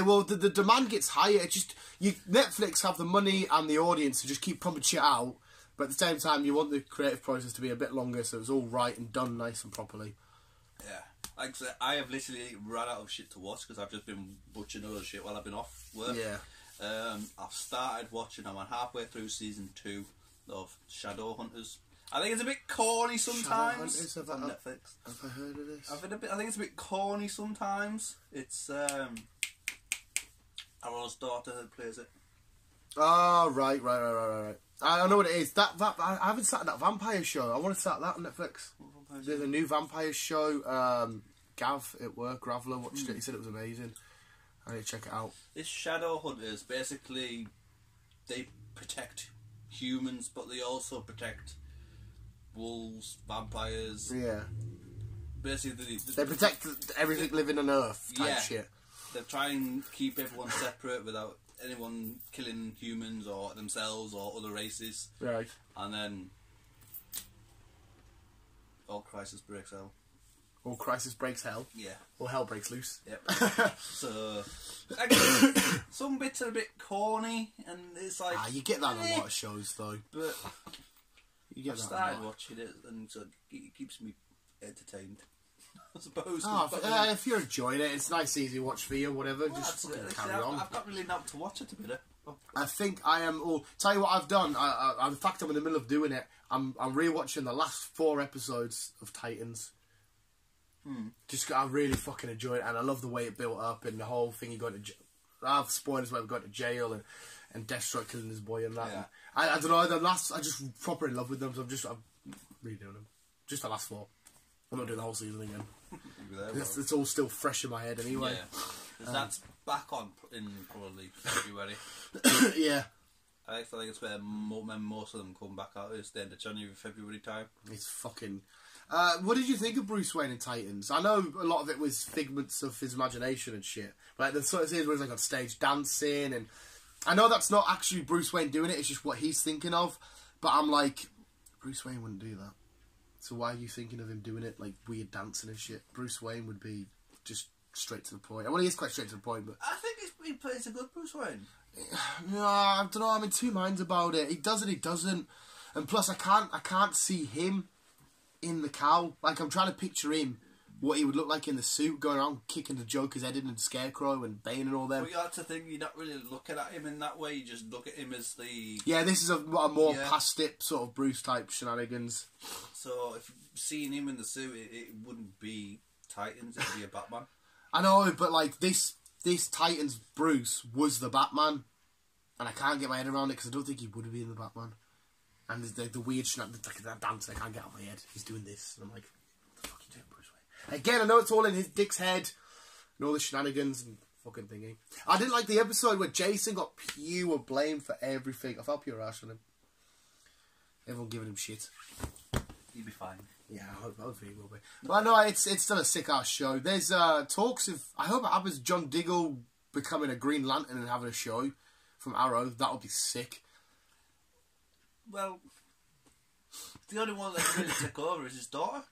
[SPEAKER 1] Well, the demand gets higher. It just Netflix have the money and the audience to just keep pumping shit out, but at the same time, you want the creative process to be a bit longer, so it's all right and done nice and properly.
[SPEAKER 2] Yeah, like I said, I have literally run out of shit to watch because I've just been butchering other shit while I've been off work.
[SPEAKER 1] Yeah.
[SPEAKER 2] I've started watching. I'm halfway through season 2 of Shadowhunters. I think it's a bit corny sometimes on Netflix.
[SPEAKER 1] Have I heard of this?
[SPEAKER 2] I think it's a bit corny sometimes. It's Arrow's daughter who plays it.
[SPEAKER 1] Oh, right. I know what it is. I haven't started that vampire show. I want to start that on Netflix. There's a new vampire show. Gav at work, Gravler, watched it. He said it was amazing. I need to check it out.
[SPEAKER 2] This Shadowhunters, basically, they protect humans, but they also protect wolves, vampires.
[SPEAKER 1] Yeah.
[SPEAKER 2] Basically,
[SPEAKER 1] they protect everything living on Earth type shit.
[SPEAKER 2] They try and keep everyone separate without anyone killing humans or themselves or other races.
[SPEAKER 1] Right.
[SPEAKER 2] And then all crisis breaks hell.
[SPEAKER 1] All crisis breaks hell?
[SPEAKER 2] Yeah.
[SPEAKER 1] Or hell breaks loose?
[SPEAKER 2] Yep. So, again, some bits are a bit corny, and it's like...
[SPEAKER 1] you get that in a lot of shows, though.
[SPEAKER 2] But
[SPEAKER 1] I've
[SPEAKER 2] started watching it, and so it keeps me entertained, I suppose.
[SPEAKER 1] If you're enjoying it, it's nice, easy watch for you, whatever.
[SPEAKER 2] Well,
[SPEAKER 1] just carry on.
[SPEAKER 2] I've got really not to watch it a bit.
[SPEAKER 1] I think I am all... Tell you what I've done. In fact, I'm in the middle of doing it. I'm rewatching the last 4 episodes of Titans. I really fucking enjoy it, and I love the way it built up and the whole thing. You go to... I have spoilers where we go to jail and Deathstroke killing his boy and that.
[SPEAKER 2] Yeah.
[SPEAKER 1] I don't know. I just proper in love with them. So I'm redoing them. Just the last 4. I'm not doing the whole season again. It's all still fresh in my head anyway.
[SPEAKER 2] Yeah. That's back on in probably February.
[SPEAKER 1] Yeah.
[SPEAKER 2] I think it's where most of them come back out. It's the end of January, February time.
[SPEAKER 1] It's fucking... what did you think of Bruce Wayne in Titans? I know a lot of it was figments of his imagination and shit. Like, the sort of scenes where he's like on stage dancing, and I know that's not actually Bruce Wayne doing it, it's just what he's thinking of. But I'm like, Bruce Wayne wouldn't do that. So why are you thinking of him doing it, like, weird dancing and shit? Bruce Wayne would be just straight to the point. Well, he is quite straight to the point, but...
[SPEAKER 2] I think he plays a good Bruce Wayne.
[SPEAKER 1] No, I don't know, I'm in two minds about it. He does and he doesn't. And plus, I can't see him in the cowl. Like, I'm trying to picture him, what he would look like in the suit, going around kicking the Joker's head in and Scarecrow and Bane and all them.
[SPEAKER 2] Well, you have to think you're not really looking at him in that way. You just look at him as the...
[SPEAKER 1] Yeah, this is a more past it sort of Bruce type shenanigans.
[SPEAKER 2] So if seeing him in the suit, it wouldn't be Titans. It'd be a Batman.
[SPEAKER 1] I know, but like this Titans Bruce was the Batman, and I can't get my head around it because I don't think he would have been the Batman. And the weird that dance, I can't get out of my head. He's doing this, and I'm like, what the fuck are you doing, Bruce Wayne? Again, I know it's all in his dick's head, and all the shenanigans and fucking thingy. I didn't like the episode where Jason got pure blame for everything. I felt pure ash on him. Everyone giving him shit.
[SPEAKER 2] He'd be fine.
[SPEAKER 1] Yeah, hopefully he will be. But no, it's still a sick ass show. There's talks of, I hope it happens, John Diggle becoming a Green Lantern and having a show from Arrow. That would be sick.
[SPEAKER 2] Well, the only one that can really take over is his daughter.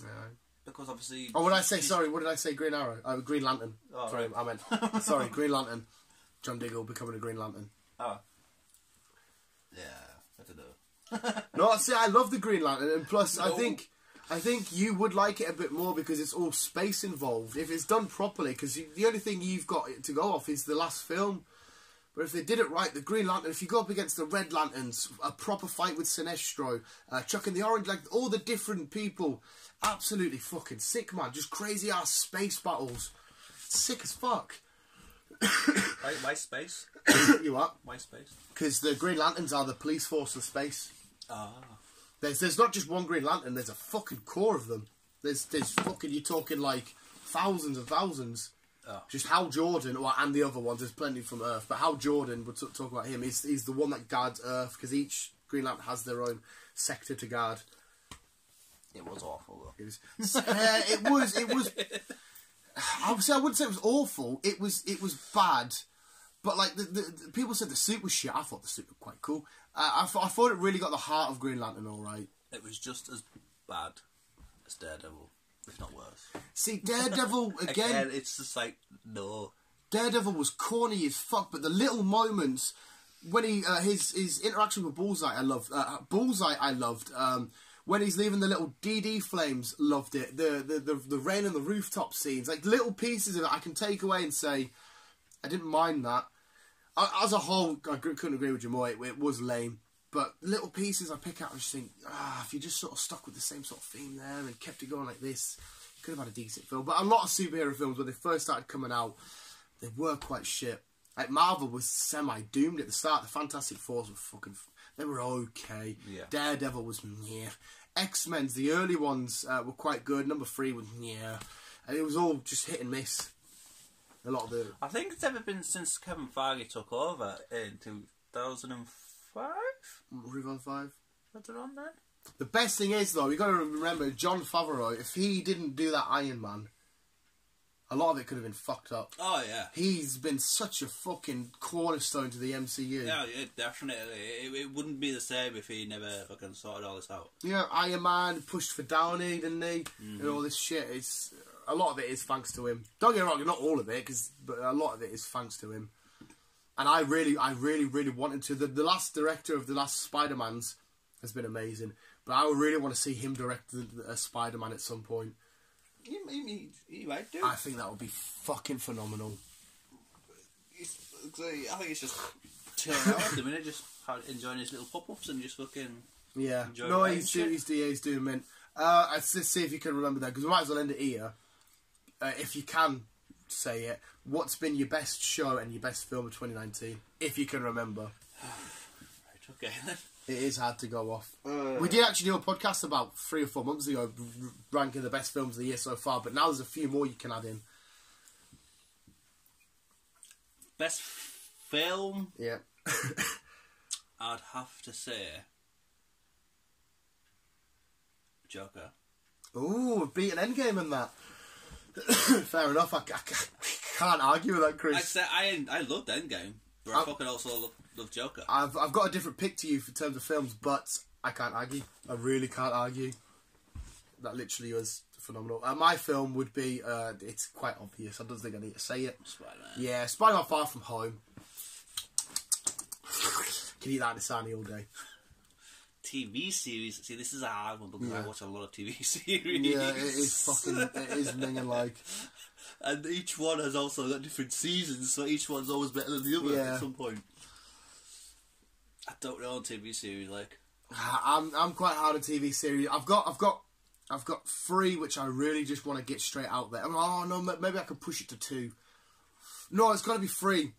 [SPEAKER 1] Yeah.
[SPEAKER 2] Because obviously...
[SPEAKER 1] Oh, what did I say? Sorry, what did I say? Green Arrow? Green Lantern.
[SPEAKER 2] Oh,
[SPEAKER 1] sorry,
[SPEAKER 2] right.
[SPEAKER 1] I meant... sorry, Green Lantern. John Diggle becoming a Green Lantern.
[SPEAKER 2] Oh. Yeah, I don't know.
[SPEAKER 1] No, see, I love the Green Lantern, and plus, no. I think you would like it a bit more because it's all space involved. If it's done properly, because the only thing you've got to go off is the last film. But if they did it right, the Green Lantern, if you go up against the Red Lanterns, a proper fight with Sinestro, Chuck and the Orange, like all the different people, absolutely fucking sick, man. Just crazy ass space battles. Sick as fuck.
[SPEAKER 2] Why space?
[SPEAKER 1] You what?
[SPEAKER 2] Why space?
[SPEAKER 1] Because the Green Lanterns are the police force of space.
[SPEAKER 2] Ah.
[SPEAKER 1] There's not just one Green Lantern, there's a fucking core of them. There's fucking, you're talking like thousands and thousands. Oh. Just Hal Jordan, and the other ones, there's plenty from Earth, but Hal Jordan, we'll talk about him, he's the one that guards Earth, because each Green Lantern has their own sector to guard.
[SPEAKER 2] It was awful, though.
[SPEAKER 1] It was I wouldn't say it was awful, it was bad, but like, the people said the suit was shit. I thought the suit was quite cool. I thought it really got the heart of Green Lantern alright.
[SPEAKER 2] It was just as bad as Daredevil, if not worse.
[SPEAKER 1] See, Daredevil, again...
[SPEAKER 2] it's just like, no.
[SPEAKER 1] Daredevil was corny as fuck, but the little moments... When he... his interaction with Bullseye, I loved. Bullseye, I loved. When he's leaving the little DD flames, loved it. The rain and the rooftop scenes. Like, little pieces of it I can take away and say, I didn't mind that. As a whole, I couldn't agree with you more. It was lame. But little pieces I pick out and just think, if you just sort of stuck with the same sort of theme there and kept it going like this, you could have had a decent film. But a lot of superhero films, when they first started coming out, they were quite shit. Like, Marvel was semi-doomed at the start. The Fantastic Fours were fucking... They were okay. Yeah. Daredevil was meh. X-Men's, the early ones, were quite good. Number 3 was meh. And it was all just hit and miss. A lot of the...
[SPEAKER 2] I think it's ever been since Kevin Feige took over in 2005?
[SPEAKER 1] Revolve 5?
[SPEAKER 2] Was it on then?
[SPEAKER 1] The best thing is, though, you got to remember, Jon Favreau, if he didn't do that Iron Man, a lot of it could have been fucked up.
[SPEAKER 2] Oh, yeah.
[SPEAKER 1] He's been such a fucking cornerstone to the MCU.
[SPEAKER 2] Yeah, definitely. It wouldn't be the same if he never fucking sorted all this out.
[SPEAKER 1] Yeah, Iron Man pushed for Downey, didn't he? Mm-hmm. And all this shit. A lot of it is thanks to him. Don't get me wrong, not all of it, but a lot of it is thanks to him. And I really wanted to. The last director of the last Spider-Mans has been amazing. But I would really want to see him direct a Spider-Man at some point.
[SPEAKER 2] He might do.
[SPEAKER 1] I think that would be fucking phenomenal.
[SPEAKER 2] I think it's just chilling out at the minute, just enjoying his little pop-ups and just fucking...
[SPEAKER 1] Yeah. No, he's doing mint. Let's see if you can remember that, because we might as well end it here. If you can say it, what's been your best show and your best film of 2019? If you can remember.
[SPEAKER 2] Right, okay then.
[SPEAKER 1] It is hard to go off. We did actually do a podcast about 3 or 4 months ago, ranking the best films of the year so far, but now there's a few more you can add in.
[SPEAKER 2] Best film?
[SPEAKER 1] Yeah.
[SPEAKER 2] I'd have to say Joker.
[SPEAKER 1] Ooh, beat an Endgame in that. Fair enough. I can't argue with that, Chris.
[SPEAKER 2] I'd say I loved Endgame, but I fucking also love Joker.
[SPEAKER 1] I've got a different pick to you in terms of films, but I can't argue. I really can't argue. That literally was phenomenal. My film would be, it's quite obvious. I don't think I need to say it.
[SPEAKER 2] Spider-Man.
[SPEAKER 1] Yeah, Spider-Man Far From Home. Can eat that in a sunny all day.
[SPEAKER 2] TV series. See, this is a hard one because I watch a lot of TV series.
[SPEAKER 1] Yeah, it is minging like.
[SPEAKER 2] And each one has also got different seasons, so each one's always better than the other at some point. I don't know on TV series like.
[SPEAKER 1] I'm quite hard on TV series. I've got 3 which I really just want to get straight out there. Oh no, maybe I could push it to 2. No, it's got to be 3.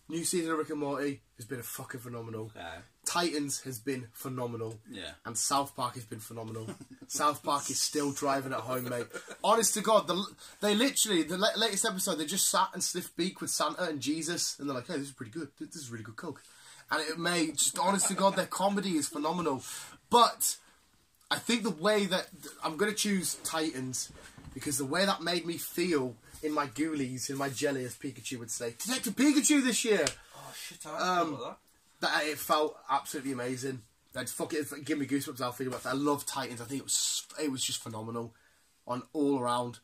[SPEAKER 1] New season of Rick and Morty has been fucking phenomenal.
[SPEAKER 2] Okay.
[SPEAKER 1] Titans has been phenomenal.
[SPEAKER 2] Yeah.
[SPEAKER 1] And South Park has been phenomenal. South Park is still driving at home, mate. Honest to God, they literally, the latest episode, they just sat and sniffed beak with Santa and Jesus, and they're like, hey, this is pretty good. This is really good coke. And it made, just honest to God, their comedy is phenomenal. But I think the way that, I'm going to choose Titans, because the way that made me feel in my ghoulies, in my jelly, as Pikachu would say, Detective Pikachu this year.
[SPEAKER 2] Oh shit, I don't know
[SPEAKER 1] that it felt absolutely amazing. Give me goosebumps. I'll think about that. I love Titans. I think it was just phenomenal, on all around.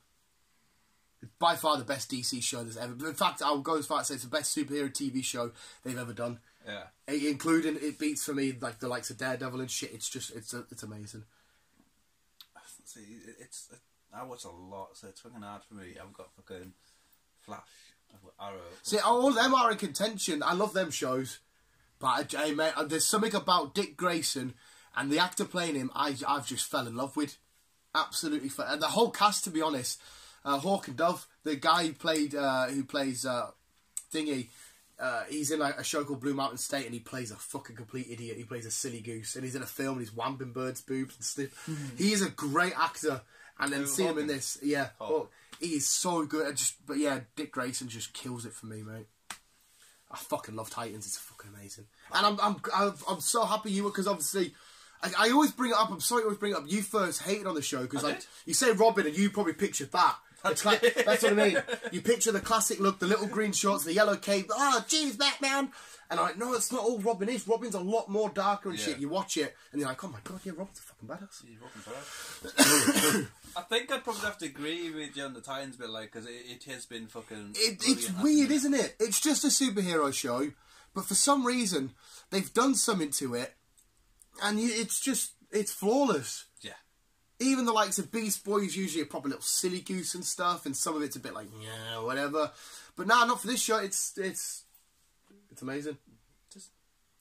[SPEAKER 1] By far the best DC show there's ever. In fact, I'll go as far as to say it's the best superhero TV show they've ever done.
[SPEAKER 2] Yeah,
[SPEAKER 1] including it beats for me like the likes of Daredevil and shit. It's just it's amazing.
[SPEAKER 2] See, I watch a lot, so it's fucking hard for me. I've got fucking Flash, I've got Arrow.
[SPEAKER 1] See, all of them are in contention. I love them shows. But mate, there's something about Dick Grayson and the actor playing him I've just fell in love with. Absolutely. And the whole cast, to be honest. Hawk and Dove, the guy who plays Thingy, he's in a show called Blue Mountain State and he plays a fucking complete idiot. He plays a silly goose. And he's in a film and he's whamping birds' boobs and stuff. He is a great actor. And then see him in this. Yeah. Oh, he is so good. But yeah, Dick Grayson just kills it for me, mate. I fucking love Titans. It's fucking amazing, and I'm so happy you were, because obviously I always bring it up. I'm sorry, I always bring it up. You first hated on the show because like you say Robin, and you probably pictured that. That's what I mean. You picture the classic look, the little green shorts, the yellow cape. Oh, jeez, Batman. And I'm like, no, it's not all Robin is. Robin's a lot more darker and shit. You watch it, and you're like, oh my god, yeah, Robin's a fucking badass.
[SPEAKER 2] Yeah, Robin's badass. I think I'd probably have to agree with you on the Titans bit, like, because it has been fucking...
[SPEAKER 1] It's weird, isn't it? It's just a superhero show, but for some reason, they've done something to it, and it's flawless. Yeah. Even the likes of Beast Boy is usually a proper little silly goose and stuff, and some of it's a bit like, yeah, whatever. But nah, not for this show. It's amazing.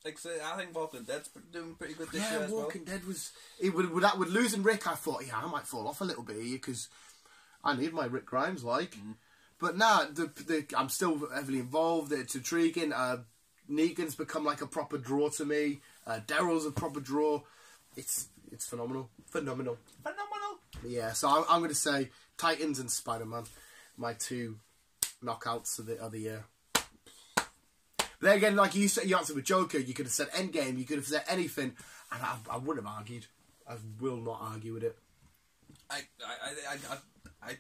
[SPEAKER 2] Like I think Walking Dead's doing pretty good this year as well.
[SPEAKER 1] Walking Dead was... With losing Rick, I thought, yeah, I might fall off a little bit here, because I need my Rick Grimes, like. But nah, I'm still heavily involved. It's intriguing. Negan's become like a proper draw to me. Daryl's a proper draw. It's phenomenal. Phenomenal. Yeah, so I'm going to say Titans and Spider-Man, my 2 knockouts of the year. But then again, like you said, you answered with Joker, you could have said Endgame, you could have said anything, and I wouldn't have argued. I will not argue with it.
[SPEAKER 2] I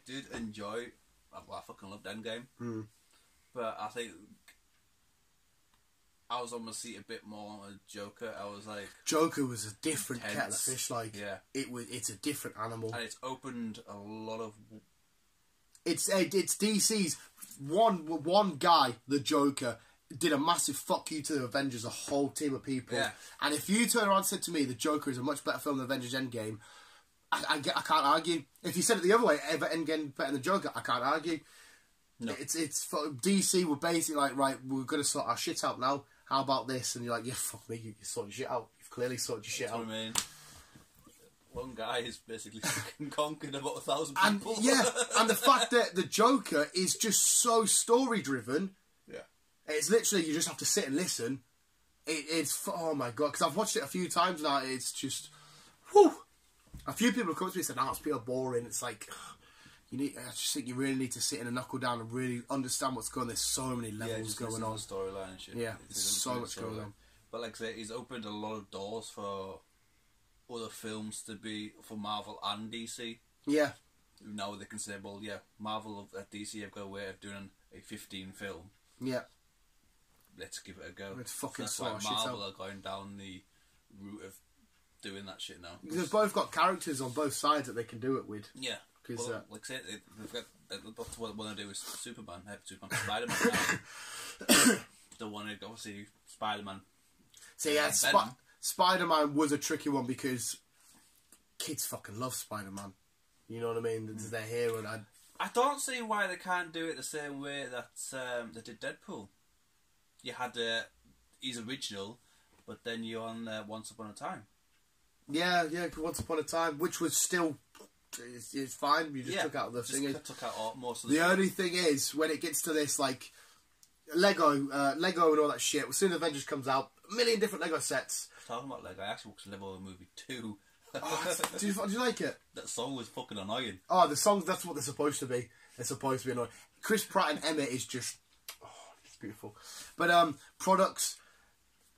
[SPEAKER 2] did enjoy... Well, I fucking loved Endgame. But I think I was on my seat a bit more on Joker. I was like... Joker
[SPEAKER 1] was a different kettle of fish, like. Yeah. It's a different animal.
[SPEAKER 2] And it's opened a lot of...
[SPEAKER 1] It's DC's one guy, the Joker, did a massive fuck you to the Avengers, a whole team of people. Yeah. And if you turn around and said to me, the Joker is a much better film than Avengers Endgame, I can't argue. If you said it the other way, ever Endgame better than Joker, I can't argue. No. It's DC were basically like, right, we're going to sort our shit out now. How about this? And you're like, yeah, fuck me, you sorted your shit out. You've clearly sorted your shit out.
[SPEAKER 2] What I mean. One guy has basically conquered about 1,000 people.
[SPEAKER 1] And, yeah, and the fact that the Joker is just so story-driven. Yeah. It's literally, you just have to sit and listen. It's, oh my god, because I've watched it a few times now, it's just, whew. A few people have come to me and said, it's pure boring. It's like, I just think you really need to sit in and knuckle down and really understand what's going on. There's so many levels going on.
[SPEAKER 2] Storyline and shit.
[SPEAKER 1] Yeah, there's so much going on.
[SPEAKER 2] But like I say, he's opened a lot of doors for other films to be for Marvel and DC.
[SPEAKER 1] Yeah.
[SPEAKER 2] Now they can say, well, yeah, Marvel at DC have got a way of doing a 15 film.
[SPEAKER 1] Yeah.
[SPEAKER 2] Let's give it a go.
[SPEAKER 1] Let's fucking
[SPEAKER 2] so that's why Marvel are going down the route of doing that shit now.
[SPEAKER 1] They've both got characters on both sides that they can do it with.
[SPEAKER 2] Yeah.
[SPEAKER 1] Because
[SPEAKER 2] like I said, that's what they want to do is Superman, Spider-Man now. They want to obviously Spider-Man.
[SPEAKER 1] So yeah, Spider-Man was a tricky one because kids fucking love Spider-Man. You know what I mean? It's their hero. And
[SPEAKER 2] I don't see why they can't do it the same way that they did Deadpool. You had he's original, but then you're on Once Upon a Time.
[SPEAKER 1] Yeah, Once Upon a Time, which was still it's fine. You just took out the thing.
[SPEAKER 2] Took out most of the.
[SPEAKER 1] The only thing is when it gets to this like Lego and all that shit. As soon as Avengers comes out, a million different Lego sets.
[SPEAKER 2] Talking about Lego, I actually watched Lego Movie 2.
[SPEAKER 1] Do you like it?
[SPEAKER 2] That song was fucking annoying.
[SPEAKER 1] Oh, the songs, that's what they're supposed to be. They're supposed to be annoying. Chris Pratt and Emmett is just... Oh, it's beautiful. But products,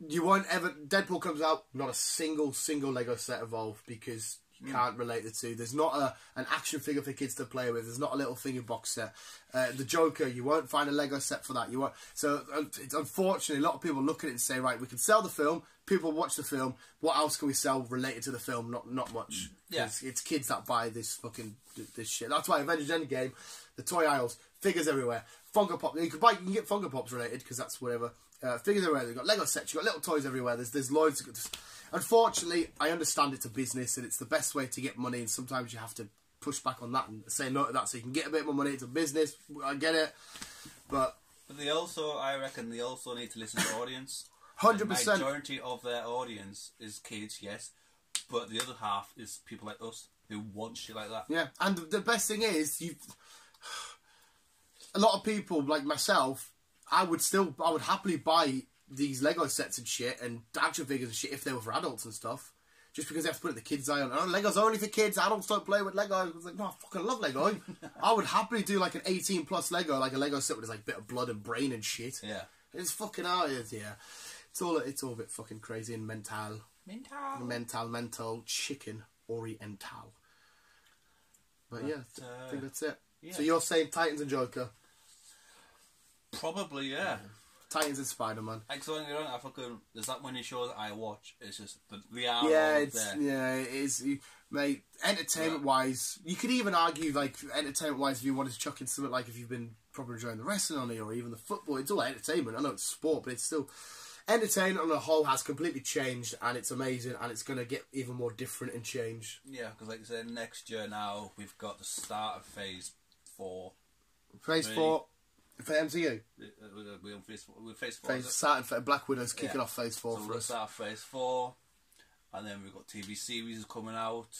[SPEAKER 1] you won't ever... Deadpool comes out, not a single Lego set evolved because you can't relate the two. There's not an action figure for kids to play with. There's not a little figure box set. The Joker, you won't find a Lego set for that. You won't. So, it's unfortunately, a lot of people look at it and say, right, we can sell the film... People watch the film. What else can we sell related to the film? Not much.
[SPEAKER 2] Yeah.
[SPEAKER 1] It's kids that buy this shit. That's why Avengers Endgame, the toy aisles, figures everywhere. Funko Pop. You can get Funko Pops related because that's whatever. Figures everywhere. They've got Lego sets. You've got little toys everywhere. There's loads. Unfortunately, I understand it's a business and it's the best way to get money. And sometimes you have to push back on that and say no to that so you can get a bit more money. It's a business. I get it, but
[SPEAKER 2] I reckon they also need to listen to the audience.
[SPEAKER 1] 100%.
[SPEAKER 2] The majority of their audience is kids, yes, but the other half is people like us who want shit like that.
[SPEAKER 1] Yeah, and the best thing is, a lot of people like myself, I would happily buy these Lego sets and shit and action figures and shit if they were for adults and stuff. Just because they have to put it in the kids' eye on. Oh, Lego's only for kids. Adults don't play with Lego. I was like, no, I fucking love Lego. I would happily do like an 18+ Lego, like a Lego set with like a bit of blood and brain and shit.
[SPEAKER 2] Yeah,
[SPEAKER 1] it's fucking out. Yeah. It's all a bit fucking crazy and mental, chicken, oriental. But yeah, I think that's it. Yeah. So you're saying Titans and Joker?
[SPEAKER 2] Probably, yeah.
[SPEAKER 1] Titans and Spider-Man.
[SPEAKER 2] There's that many shows that I watch. It's just the
[SPEAKER 1] it is, mate. Entertainment-wise, you could even argue like entertainment-wise if you wanted to chuck in something like if you've been probably enjoying the wrestling on it or even the football. It's all entertainment. I know it's sport, but it's still. Entertainment on the whole has completely changed and it's amazing and it's going to get even more different and change.
[SPEAKER 2] Yeah, because like I said, next year now we've got the start of Phase 4.
[SPEAKER 1] Phase 4 for MCU?
[SPEAKER 2] We're on Phase 4.
[SPEAKER 1] Starting Black Widow's kicking off Phase 4
[SPEAKER 2] so
[SPEAKER 1] for
[SPEAKER 2] we'll
[SPEAKER 1] us.
[SPEAKER 2] start Phase 4 and then we've got TV series coming out.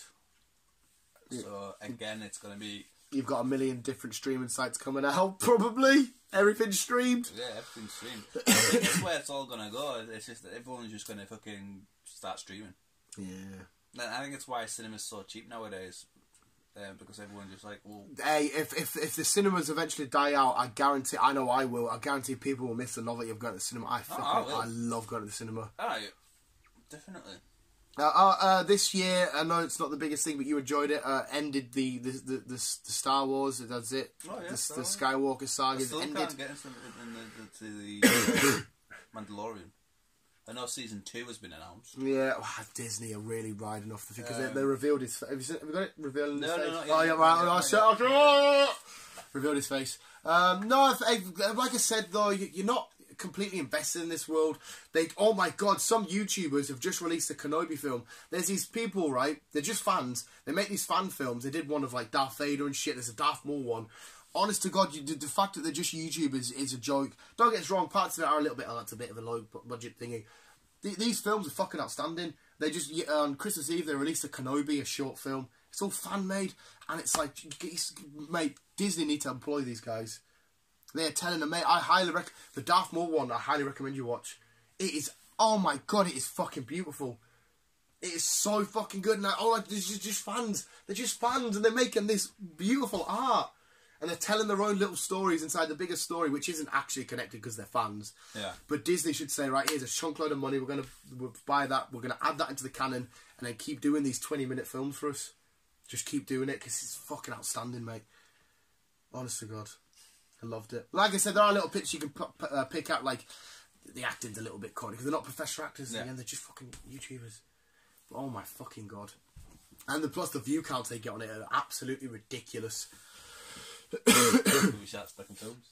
[SPEAKER 2] Yeah. So again, it's going to be...
[SPEAKER 1] You've got a million different streaming sites coming out, probably. Everything's streamed.
[SPEAKER 2] Yeah, everything's streamed. I think that's where it's all gonna go. It's just that everyone's just gonna fucking start streaming.
[SPEAKER 1] Yeah.
[SPEAKER 2] And I think it's why cinema's so cheap nowadays. Because everyone's just like, well...
[SPEAKER 1] Hey, if the cinemas eventually die out, I know I will. I guarantee people will miss the novelty of going to the cinema. I love going to the cinema.
[SPEAKER 2] Oh, yeah. Definitely.
[SPEAKER 1] This year, I know it's not the biggest thing, but you enjoyed it. Ended the Star Wars. That's it.
[SPEAKER 2] Oh, yeah,
[SPEAKER 1] the Skywalker saga
[SPEAKER 2] I still
[SPEAKER 1] ended.
[SPEAKER 2] Can't get into the Mandalorian. I know season 2 has been announced.
[SPEAKER 1] Yeah, Disney are really riding off the thing because they revealed his. Have you got it? Revealing his face.
[SPEAKER 2] No,
[SPEAKER 1] oh yeah, right. Revealed his face. No, like I said though, you're not completely invested in this world. Oh my god, some YouTubers have just released a Kenobi film. There's these people, right? They're just fans. They make these fan films. They did one of like Darth Vader and shit. There's a Darth Maul one. Honest to God, the fact that they're just YouTubers is a joke. Don't get us wrong, parts of it are a little bit, that's a bit of a low budget thingy. These films are fucking outstanding. They just, on Christmas Eve, they released a Kenobi, a short film. It's all fan-made, and it's like, mate, Disney need to employ these guys. They're telling them, mate, I highly recommend, the Darth Maul one, I highly recommend you watch. It is, oh my god, it is fucking beautiful. It is so fucking good, and they're just fans. They're just fans, and they're making this beautiful art. and they're telling their own little stories inside the bigger story, which isn't actually connected because they're fans.
[SPEAKER 2] Yeah.
[SPEAKER 1] But Disney should say, right, here's a chunk load of money. We'll buy that. We're gonna add that into the canon, and then keep doing these 20-minute films for us. Just keep doing it because it's fucking outstanding, mate. Honest to God, I loved it. Like I said, there are little bits you can pick out, like the acting's a little bit corny because they're not professional actors. Yeah. They're just fucking YouTubers. But, oh my fucking God. And plus the view counts they get on it are absolutely ridiculous.
[SPEAKER 2] Movie shots back in films.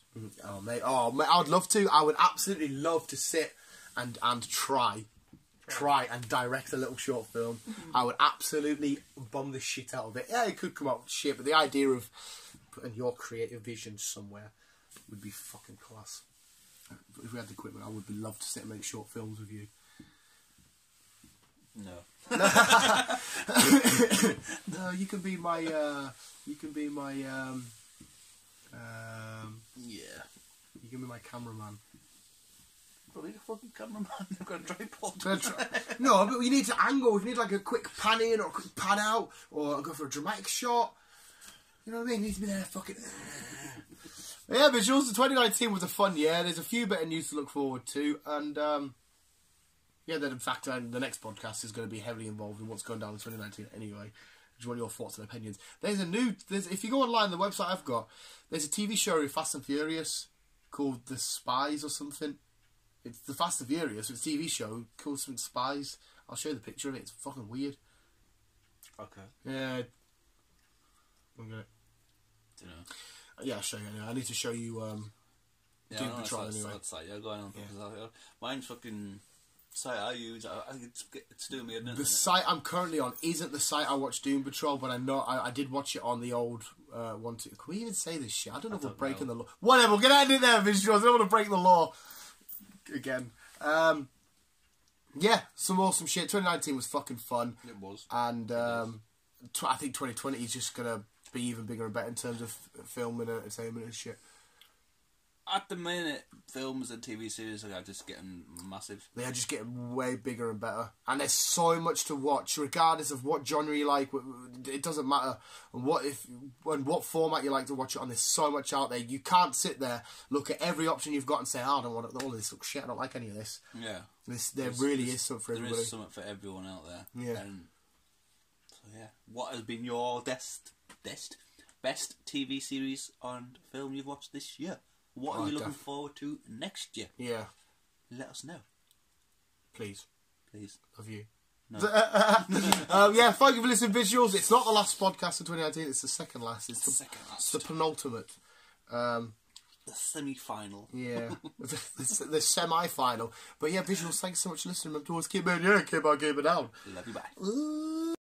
[SPEAKER 1] Oh mate, I would love to. I would absolutely love to sit and try and direct a little short film. I would absolutely bomb the shit out of it. Yeah, it could come out shit, but the idea of putting your creative vision somewhere would be fucking class. If we had the equipment, I would love to sit and make short films with you.
[SPEAKER 2] No.
[SPEAKER 1] No, you can be my. Yeah. You can be my cameraman.
[SPEAKER 2] Probably a fucking cameraman. I've got a tripod.
[SPEAKER 1] No, but we need to angle. We need like a quick pan in or a quick pan out, or go for a dramatic shot. You know what I mean? It needs to be there. Fucking. Yeah, visuals. 2019 was a fun year. There's a few better news to look forward to, and yeah, then in fact, the next podcast is going to be heavily involved in what's going down in 2019 anyway. Just want your thoughts and opinions. If you go online, the website I've got, there's a TV show with Fast and Furious called The Spies or something. It's The Fast and Furious. It's a TV show called something Spies. I'll show you the picture of it. It's fucking weird.
[SPEAKER 2] Okay.
[SPEAKER 1] Yeah. I'm gonna.
[SPEAKER 2] Dunno.
[SPEAKER 1] Yeah, I'll show you anyway. I need to show you Doom Patrol anyway.
[SPEAKER 2] Yeah, go on. Yeah. Mine's fucking site I use. I think it's doing me.
[SPEAKER 1] The site I'm currently on isn't the site I watched Doom Patrol, but I know I did watch it on the old one. Can we even say this shit? I don't know if we're breaking the law. Whatever, we'll get out of there, visuals. I don't want to break the law again. Yeah, some awesome shit. 2019 was fucking fun.
[SPEAKER 2] It was.
[SPEAKER 1] And I think 2020 is just going to be even bigger and better in terms of film and entertainment and shit.
[SPEAKER 2] At the minute, films and TV series are just getting massive.
[SPEAKER 1] They are just getting way bigger and better. And there's so much to watch, regardless of what genre you like. It doesn't matter what format you like to watch it on. There's so much out there. You can't sit there, look at every option you've got and say, oh, I don't want all of this shit. I don't like any of this.
[SPEAKER 2] Yeah.
[SPEAKER 1] There really is something for everybody.
[SPEAKER 2] There is something for everyone out there.
[SPEAKER 1] Yeah.
[SPEAKER 2] So yeah, what has been your best TV series and film you've watched this year? What are you looking forward to next year?
[SPEAKER 1] Yeah.
[SPEAKER 2] Let us know.
[SPEAKER 1] Please. Love you.
[SPEAKER 2] No.
[SPEAKER 1] Yeah, thank you for listening, visuals. It's not the last podcast of 2019, it's the second last. It's the penultimate.
[SPEAKER 2] The semi-final.
[SPEAKER 1] Yeah. the semi-final. But yeah, visuals, thanks so much for listening. Remember to always keep it, keep on keeping down.
[SPEAKER 2] Love you, bye.